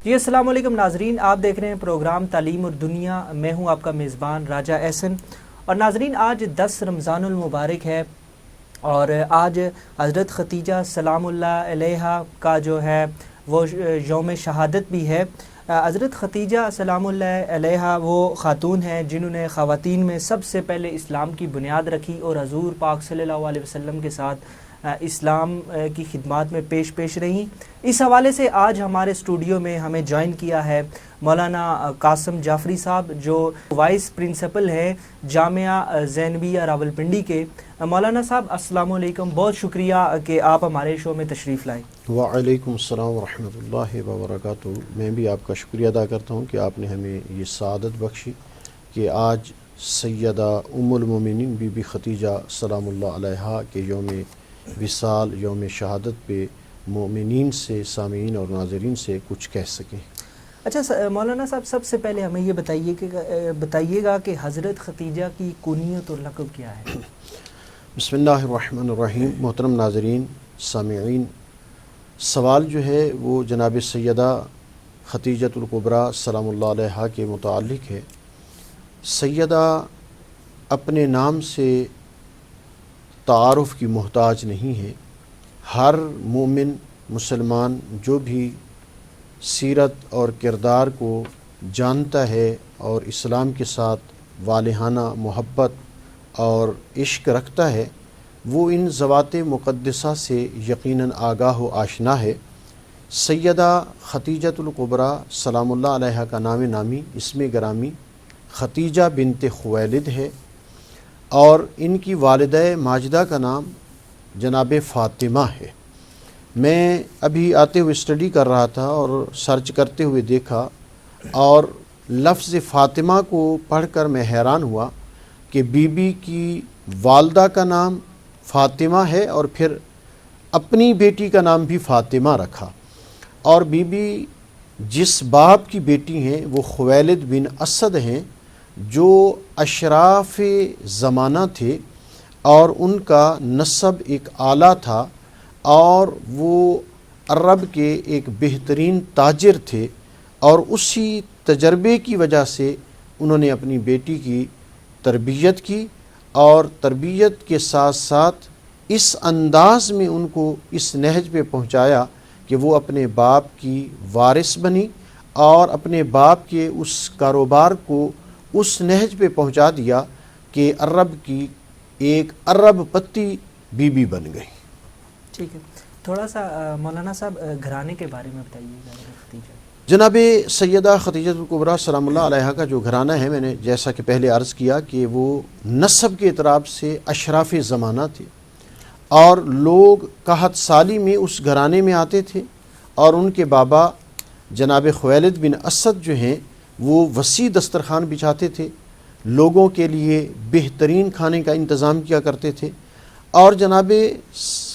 جی السلام علیکم ناظرین، آپ دیکھ رہے ہیں پروگرام تعلیم اور دنیا. میں ہوں آپ کا میزبان راجہ احسن. اور ناظرین، آج 10 رمضان المبارک ہے اور آج حضرت ختیجہ سلام اللہ علیہا کا جو ہے وہ یوم شہادت بھی ہے. حضرت ختیجہ سلام اللہ علیہا وہ خاتون ہیں جنہوں نے خواتین میں سب سے پہلے اسلام کی بنیاد رکھی اور حضور پاک صلی اللہ علیہ وسلم کے ساتھ اسلام کی خدمات میں پیش رہیں. اس حوالے سے آج ہمارے اسٹوڈیو میں ہمیں جوائن کیا ہے مولانا قاسم جعفری صاحب، جو وائس پرنسپل ہیں جامعہ زینبیہ راولپنڈی کے. مولانا صاحب السلام علیکم، بہت شکریہ کہ آپ ہمارے شو میں تشریف لائیں. وعلیکم السلام ورحمۃ اللہ وبرکاتہ. میں بھی آپ کا شکریہ ادا کرتا ہوں کہ آپ نے ہمیں یہ سعادت بخشی کہ آج سیدہ ام المومنین بی بی ختیجہ سلام اللہ علیہا کے یوم وصال، یوم شہادت پہ مومنین سے، سامعین اور ناظرین سے کچھ کہہ سکیں. اچھا مولانا صاحب، سب سے پہلے ہمیں یہ بتائیے گا کہ حضرت ختیجہ کی کنیت اور لقب کیا ہے؟ بسم اللہ الرحمن الرحیم. محترم ناظرین، سامعین، سوال جو ہے وہ جناب سیدہ ختیجۃ الکبریٰ سلام اللہ علیہا کے متعلق ہے. سیدہ اپنے نام سے تعارف کی محتاج نہیں ہے. ہر مومن مسلمان جو بھی سیرت اور کردار کو جانتا ہے اور اسلام کے ساتھ والہانہ محبت اور عشق رکھتا ہے، وہ ان ذوات مقدسہ سے یقیناً آگاہ و آشنا ہے. سیدہ ختیجۃ الکبریٰ سلام اللہ علیہا کا نام نامی، اسم گرامی ختیجہ بنت خویلد ہے اور ان کی والدہ ماجدہ کا نام جناب فاطمہ ہے. میں ابھی آتے ہوئے اسٹڈی کر رہا تھا اور سرچ کرتے ہوئے دیکھا اور لفظ فاطمہ کو پڑھ کر میں حیران ہوا کہ بی بی کی والدہ کا نام فاطمہ ہے اور پھر اپنی بیٹی کا نام بھی فاطمہ رکھا. اور بی بی جس باپ کی بیٹی ہیں وہ خویلد بن اسد ہیں، جو اشراف زمانہ تھے اور ان کا نسب ایک اعلیٰ تھا اور وہ عرب کے ایک بہترین تاجر تھے. اور اسی تجربے کی وجہ سے انہوں نے اپنی بیٹی کی تربیت کی اور تربیت کے ساتھ ساتھ اس انداز میں ان کو اس نہج پہ پہنچایا کہ وہ اپنے باپ کی وارث بنی اور اپنے باپ کے اس کاروبار کو اس نہج پہ پہنچا دیا کہ عرب کی ایک عرب پتی بی بی بن گئی. ٹھیک ہے، تھوڑا سا مولانا صاحب گھرانے کے بارے میں بتائیے گا. جناب سیدہ ختیجۃ الکبریٰ سلام اللہ علیہا کا جو گھرانہ ہے، میں نے جیسا کہ پہلے عرض کیا کہ وہ نسب کے اعتبار سے اشراف زمانہ تھے اور لوگ قحط سالی میں اس گھرانے میں آتے تھے اور ان کے بابا جناب خویلد بن اسد جو ہیں وہ وسیع دسترخوان بچھاتے تھے، لوگوں کے لیے بہترین کھانے کا انتظام کیا کرتے تھے. اور جناب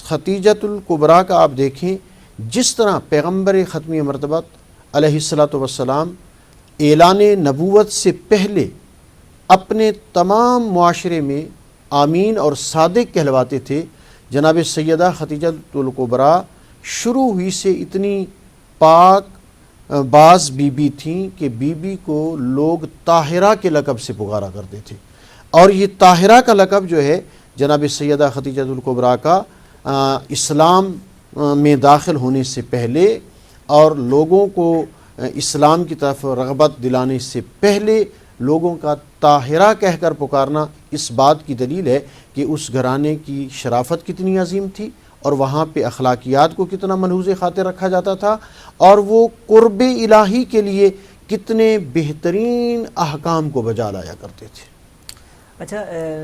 ختیجۃ الکبریٰ کا آپ دیکھیں جس طرح پیغمبر ختمی مرتبت علیہ الصلاۃ والسلام اعلان نبوت سے پہلے اپنے تمام معاشرے میں آمین اور صادق کہلواتے تھے، جناب سیدہ ختیجۃ الکبریٰ شروع ہوئی سے اتنی پاک بعض بی بی تھیں کہ بی بی کو لوگ طاہرہ کے لقب سے پکارا کرتے تھے. اور یہ طاہرہ کا لقب جو ہے جناب سیدہ ختیجۃ الکبریٰ کا اسلام میں داخل ہونے سے پہلے اور لوگوں کو اسلام کی طرف رغبت دلانے سے پہلے لوگوں کا طاہرہ کہہ کر پکارنا اس بات کی دلیل ہے کہ اس گھرانے کی شرافت کتنی عظیم تھی اور وہاں پہ اخلاقیات کو کتنا ملحوظ خاطر رکھا جاتا تھا اور وہ قرب الہی کے لیے کتنے بہترین احکام کو بجا لایا کرتے تھے. اچھا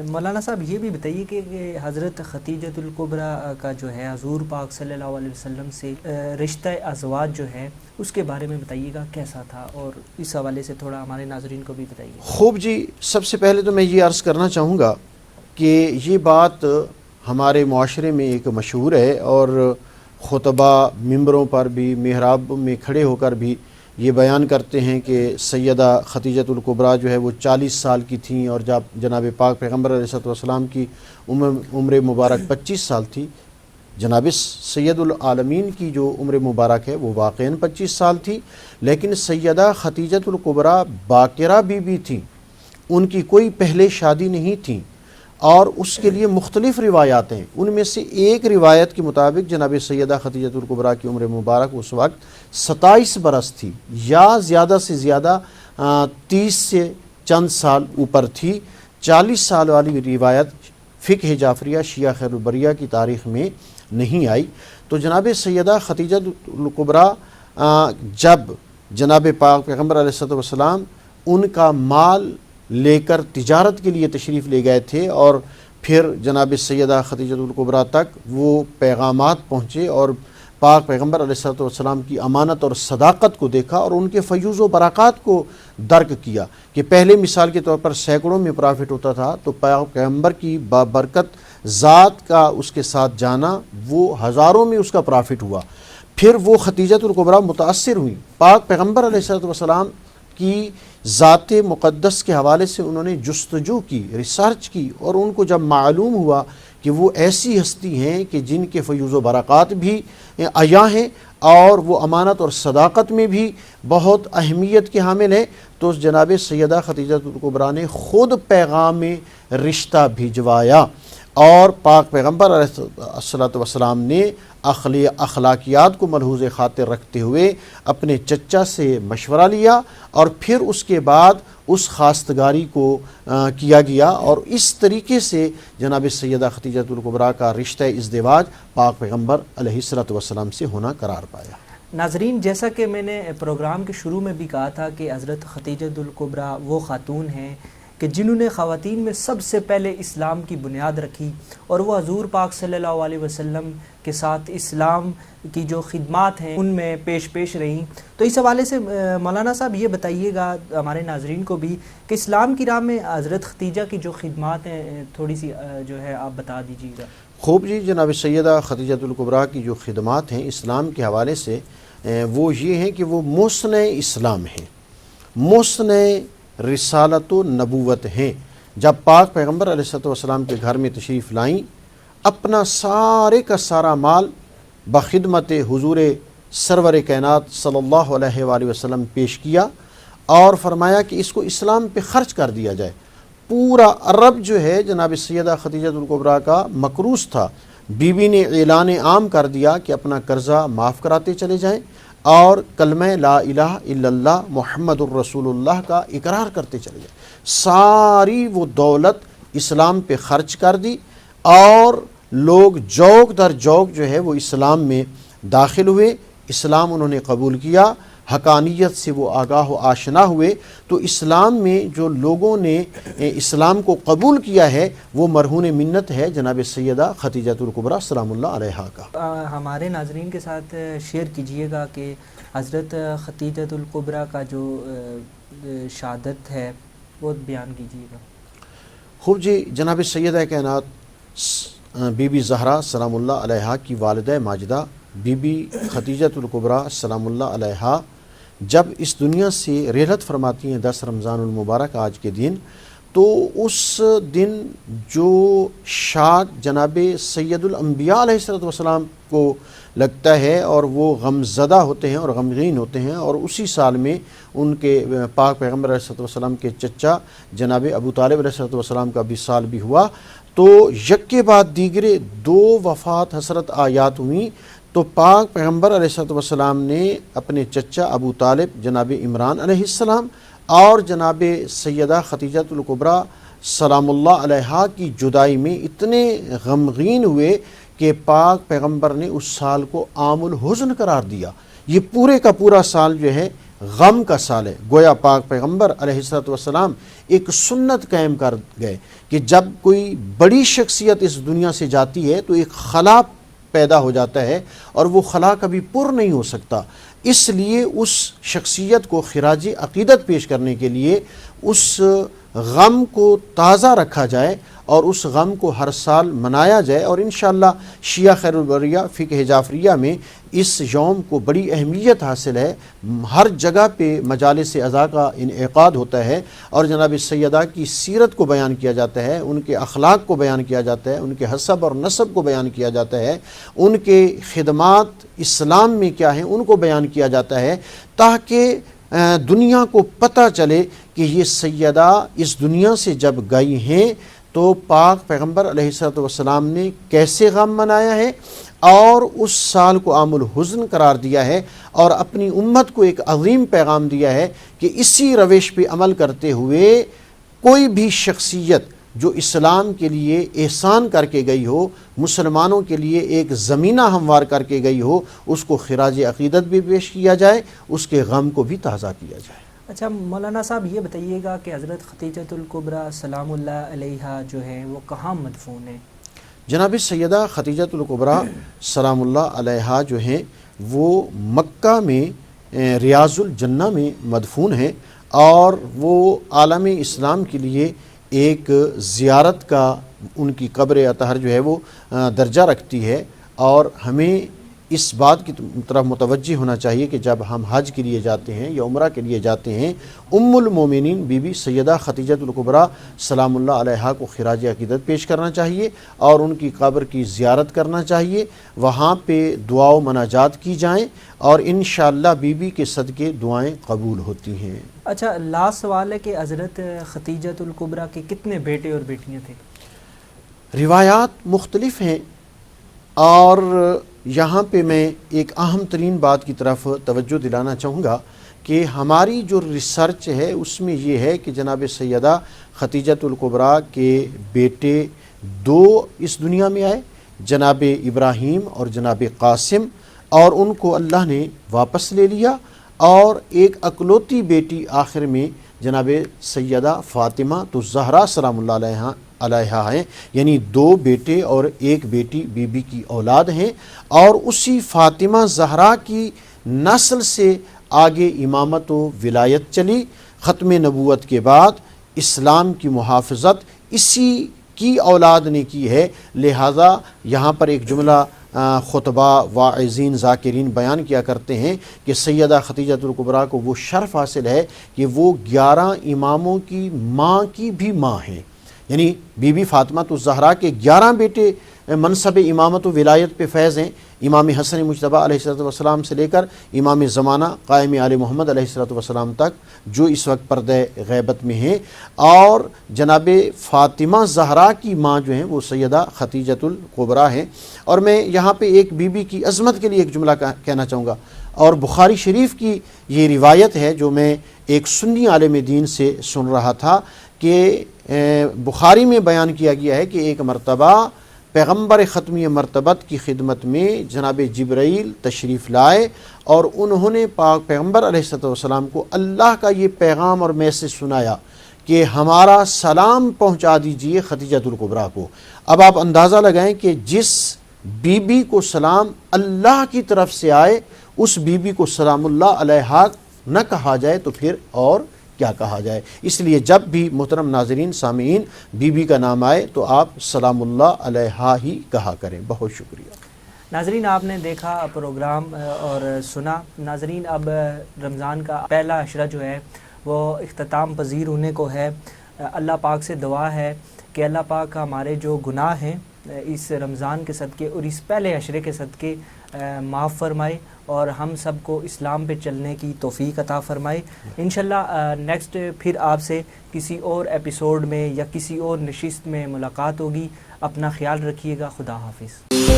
مولانا صاحب یہ بھی بتائیے کہ حضرت ختیجۃ الکبریٰ کا جو ہے حضور پاک صلی اللہ علیہ وسلم سے رشتہ ازواج جو ہے اس کے بارے میں بتائیے گا کیسا تھا، اور اس حوالے سے تھوڑا ہمارے ناظرین کو بھی بتائیے. خوب جی، سب سے پہلے تو میں یہ عرض کرنا چاہوں گا کہ یہ بات ہمارے معاشرے میں ایک مشہور ہے اور خطبہ ممبروں پر بھی، محراب میں کھڑے ہو کر بھی یہ بیان کرتے ہیں کہ سیدہ ختیجۃ الکبریٰ جو ہے وہ 40 سال کی تھیں اور جناب پاک پیغمبر علیہ الصلوۃ والسلام کی عمر مبارک 25 سال تھی. جناب سید العالمین کی جو عمر مبارک ہے وہ واقعاً 25 سال تھی، لیکن سیدہ خدیجۃ الکبریٰ باکرہ بی بی تھیں، ان کی کوئی پہلے شادی نہیں تھی، اور اس کے لیے مختلف روایات ہیں۔ ان میں سے ایک روایت کے مطابق جناب سیدہ خدیجۃ الکبریٰ کی عمر مبارک اس وقت 27 برس تھی، یا زیادہ سے زیادہ 30 سے چند سال اوپر تھی۔ 40 سال والی روایت فقہ جعفریہ شیعہ خیر البریہ کی تاریخ میں نہیں آئی۔ تو جناب سیدہ خدیجۃ الکبریٰ جب جناب پاک پیغمبر علیہ السلام ان کا مال لے کر تجارت کے لیے تشریف لے گئے تھے، اور پھر جناب سیدہ خدیجۃ الکبریٰ تک وہ پیغامات پہنچے، اور پاک پیغمبر علیہ السلام کی امانت اور صداقت کو دیکھا اور ان کے فیوز و برکات کو درک کیا کہ پہلے مثال کے طور پر سینکڑوں میں پرافٹ ہوتا تھا، تو پاک پیغمبر کی بابرکت ذات کا اس کے ساتھ جانا وہ ہزاروں میں اس کا پرافٹ ہوا۔ پھر وہ خدیجۃ الکبریٰ متاثر ہوئی، پاک پیغمبر علیہ السلام کی ذات مقدس کے حوالے سے انہوں نے جستجو کی، ریسرچ کی، اور ان کو جب معلوم ہوا کہ وہ ایسی ہستی ہیں کہ جن کے فیوز و برکات بھی عیاں ہیں اور وہ امانت اور صداقت میں بھی بہت اہمیت کے حامل ہیں، تو جناب سیدہ خدیجۃ الکبریٰ نے خود پیغام رشتہ بھجوایا، اور پاک پیغمبر علیہ السلام نے اخلاقیات کو ملحوظ خاطر رکھتے ہوئے اپنے چچا سے مشورہ لیا، اور پھر اس کے بعد اس خواستگاری کو کیا گیا، اور اس طریقے سے جناب سیدہ خدیجۃ الکبریٰ کا رشتہ ازدواج پاک پیغمبر علیہ السلام سے ہونا قرار پایا۔ ناظرین، جیسا کہ میں نے پروگرام کے شروع میں بھی کہا تھا کہ حضرت خدیجۃ الکبریٰ وہ خاتون ہیں کہ جنہوں نے خواتین میں سب سے پہلے اسلام کی بنیاد رکھی، اور وہ حضور پاک صلی اللہ علیہ وسلم کے ساتھ اسلام کی جو خدمات ہیں ان میں پیش رہیں۔ تو اس حوالے سے مولانا صاحب یہ بتائیے گا ہمارے ناظرین کو بھی کہ اسلام کی راہ میں حضرت خدیجہ کی جو خدمات ہیں تھوڑی سی جو ہے آپ بتا دیجیے گا۔ خوب جی، جناب سیدہ خدیجۃ الکبریٰ کی جو خدمات ہیں اسلام کے حوالے سے وہ یہ ہیں کہ وہ مصنع اسلام ہیں، مصنع رسالت و نبوت ہیں۔ جب پاک پیغمبر علیہ السلام کے گھر میں تشریف لائیں، اپنا سارے کا سارا مال بخدمت حضور سرور کائنات صلی اللہ علیہ وآلہ وسلم پیش کیا، اور فرمایا کہ اس کو اسلام پہ خرچ کر دیا جائے۔ پورا عرب جو ہے جناب سیدہ خدیجۃ الکبریٰ کا مقروض تھا، بیوی نے اعلان عام کر دیا کہ اپنا قرضہ معاف کراتے چلے جائیں، اور کلمہ لا الہ الا اللہ محمد الرسول اللہ کا اقرار کرتے چلے جائیں۔ ساری وہ دولت اسلام پہ خرچ کر دی، اور لوگ جوک در جوک جو ہے وہ اسلام میں داخل ہوئے، اسلام انہوں نے قبول کیا، حقانیت سے وہ آگاہ و آشنا ہوئے۔ تو اسلام میں جو لوگوں نے اسلام کو قبول کیا ہے وہ مرہون منت ہے جناب سیدہ خدیجۃ الکبریٰ سلام اللہ علیہا کا۔ ہمارے ناظرین کے ساتھ شیئر کیجئے گا کہ حضرت خدیجۃ الکبریٰ کا جو شہادت ہے وہ بیان کیجئے گا۔ خوب جی، جناب سیدہ کائنات بی بی زہرا سلام اللہ علیہا کی والدہ ماجدہ بی بی خدیجۃ الکبریٰ سلام اللہ علیہا جب اس دنیا سے رحلت فرماتی ہیں 10 رمضان المبارک آج کے دن، تو اس دن جو شاک جناب سید الانبیاء علیہ السلام کو لگتا ہے، اور وہ غم زدہ ہوتے ہیں اور غمگین ہوتے ہیں، اور اسی سال میں ان کے پاک پیغمبر علیہ السلام کے چچا جناب ابو طالب علیہ السلام کا وصال بھی ہوا، تو یک کے بعد دیگرے 2 وفات حسرت آیات ہوئیں۔ تو پاک پیغمبر علیہ السلام نے اپنے چچا ابو طالب جناب عمران علیہ السلام اور جناب سیدہ خدیجۃ الکبریٰ سلام اللہ علیہا کی جدائی میں اتنے غمگین ہوئے کہ پاک پیغمبر نے اس سال کو عام الحزن قرار دیا۔ یہ پورے کا پورا سال جو ہے غم کا سال ہے۔ گویا پاک پیغمبر علیہ السلام ایک سنت قائم کر گئے کہ جب کوئی بڑی شخصیت اس دنیا سے جاتی ہے تو ایک خلا پیدا ہو جاتا ہے، اور وہ خلا کبھی پر نہیں ہو سکتا۔ اس لیے اس شخصیت کو خراج عقیدت پیش کرنے کے لیے اس غم کو تازہ رکھا جائے اور اس غم کو ہر سال منایا جائے، اور انشاءاللہ شیعہ خیر البریہ فقہ جعفریہ میں اس یوم کو بڑی اہمیت حاصل ہے۔ ہر جگہ پہ مجالس عزا کا انعقاد ہوتا ہے اور جناب سیدہ کی سیرت کو بیان کیا جاتا ہے، ان کے اخلاق کو بیان کیا جاتا ہے، ان کے حسب اور نسب کو بیان کیا جاتا ہے، ان کے خدمات اسلام میں کیا ہیں ان کو بیان کیا جاتا ہے، تاکہ دنیا کو پتہ چلے کہ یہ سیدہ اس دنیا سے جب گئی ہیں تو پاک پیغمبر علیہ السلام نے کیسے غم منایا ہے اور اس سال کو عام الحزن قرار دیا ہے، اور اپنی امت کو ایک عظیم پیغام دیا ہے کہ اسی روش پہ عمل کرتے ہوئے کوئی بھی شخصیت جو اسلام کے لیے احسان کر کے گئی ہو، مسلمانوں کے لیے ایک زمینہ ہموار کر کے گئی ہو، اس کو خراج عقیدت بھی پیش کیا جائے، اس کے غم کو بھی تازہ کیا جائے۔ اچھا مولانا صاحب یہ بتائیے گا کہ حضرت خدیجۃ الکبریٰ سلام اللہ علیہا جو ہیں وہ کہاں مدفون ہیں؟ جناب سیدہ خدیجۃ الکبریٰ سلام اللہ علیہا جو ہیں وہ مکہ میں ریاض الجنہ میں مدفون ہیں، اور وہ عالم اسلام کے لیے ایک زیارت کا ان کی قبر اطہر جو ہے وہ درجہ رکھتی ہے، اور ہمیں اس بات کی طرف متوجہ ہونا چاہیے کہ جب ہم حج کے لیے جاتے ہیں یا عمرہ کے لیے جاتے ہیں، ام المومنین بی بی سیدہ خدیجۃ الکبریٰ سلام اللہ علیہا کو خراج عقیدت پیش کرنا چاہیے اور ان کی قبر کی زیارت کرنا چاہیے، وہاں پہ دعا و مناجات کی جائیں، اور انشاءاللہ بی بی کے صدقے دعائیں قبول ہوتی ہیں۔ اچھا لاسٹ سوال ہے کہ حضرت خدیجۃ الکبریٰ کے کتنے بیٹے اور بیٹیاں تھے؟ روایات مختلف ہیں، اور یہاں پہ میں ایک اہم ترین بات کی طرف توجہ دلانا چاہوں گا کہ ہماری جو ریسرچ ہے اس میں یہ ہے کہ جناب سیدہ خدیجۃ الکبریٰ کے بیٹے 2 اس دنیا میں آئے، جناب ابراہیم اور جناب قاسم، اور ان کو اللہ نے واپس لے لیا، اور ایک اکلوتی بیٹی آخر میں جناب سیدہ فاطمہ تو زہرا سلام اللہ علیہا ہیں، یعنی 2 بیٹے اور 1 بیٹی بی بی کی اولاد ہیں، اور اسی فاطمہ زہرا کی نسل سے آگے امامت و ولایت چلی۔ ختم نبوت کے بعد اسلام کی محافظت اسی کی اولاد نے کی ہے، لہٰذا یہاں پر ایک جملہ خطبہ واعظین ذاکرین بیان کیا کرتے ہیں کہ سیدہ خدیجۃ الکبریٰ کو وہ شرف حاصل ہے کہ وہ 11 اماموں کی ماں کی بھی ماں ہیں، یعنی بی بی فاطمہ الزہرا کے 11 بیٹے منصب امامت و ولایت پہ فیض ہیں، امام حسن مجتبی علیہ السلام سے لے کر امام زمانہ قائم آل محمد علیہ السلام تک، جو اس وقت پردہ غیبت میں ہیں، اور جناب فاطمہ زہرا کی ماں جو ہیں وہ سیدہ خدیجۃ الکبریٰ ہیں۔ اور میں یہاں پہ ایک بی بی کی عظمت کے لیے ایک جملہ کہنا چاہوں گا، اور بخاری شریف کی یہ روایت ہے جو میں ایک سنی عالم دین سے سن رہا تھا کہ بخاری میں بیان کیا گیا ہے کہ ایک مرتبہ پیغمبر ختمی مرتبت کی خدمت میں جناب جبرائیل تشریف لائے، اور انہوں نے پاک پیغمبر علیہ السلام کو اللہ کا یہ پیغام اور میسج سنایا کہ ہمارا سلام پہنچا دیجئے خدیجۃ الکبریٰ کو۔ اب آپ اندازہ لگائیں کہ جس بی بی کو سلام اللہ کی طرف سے آئے، اس بی بی کو سلام اللہ علیہا نہ کہا جائے تو پھر اور کیا کہا جائے۔ اس لیے جب بھی محترم ناظرین سامعین بی بی کا نام آئے تو آپ سلام اللہ علیہا ہی کہا کریں۔ بہت شکریہ ناظرین، آپ نے دیکھا پروگرام اور سنا۔ ناظرین، اب رمضان کا پہلا عشرہ جو ہے وہ اختتام پذیر ہونے کو ہے۔ اللہ پاک سے دعا ہے کہ اللہ پاک ہمارے جو گناہ ہیں اس رمضان کے صدقے اور اس پہلے عشرے کے صدقے معاف فرمائے اور ہم سب کو اسلام پہ چلنے کی توفیق عطا فرمائے۔ انشاءاللہ نیکسٹ پھر آپ سے کسی اور ایپیسوڈ میں یا کسی اور نشست میں ملاقات ہوگی۔ اپنا خیال رکھیے گا۔ خدا حافظ۔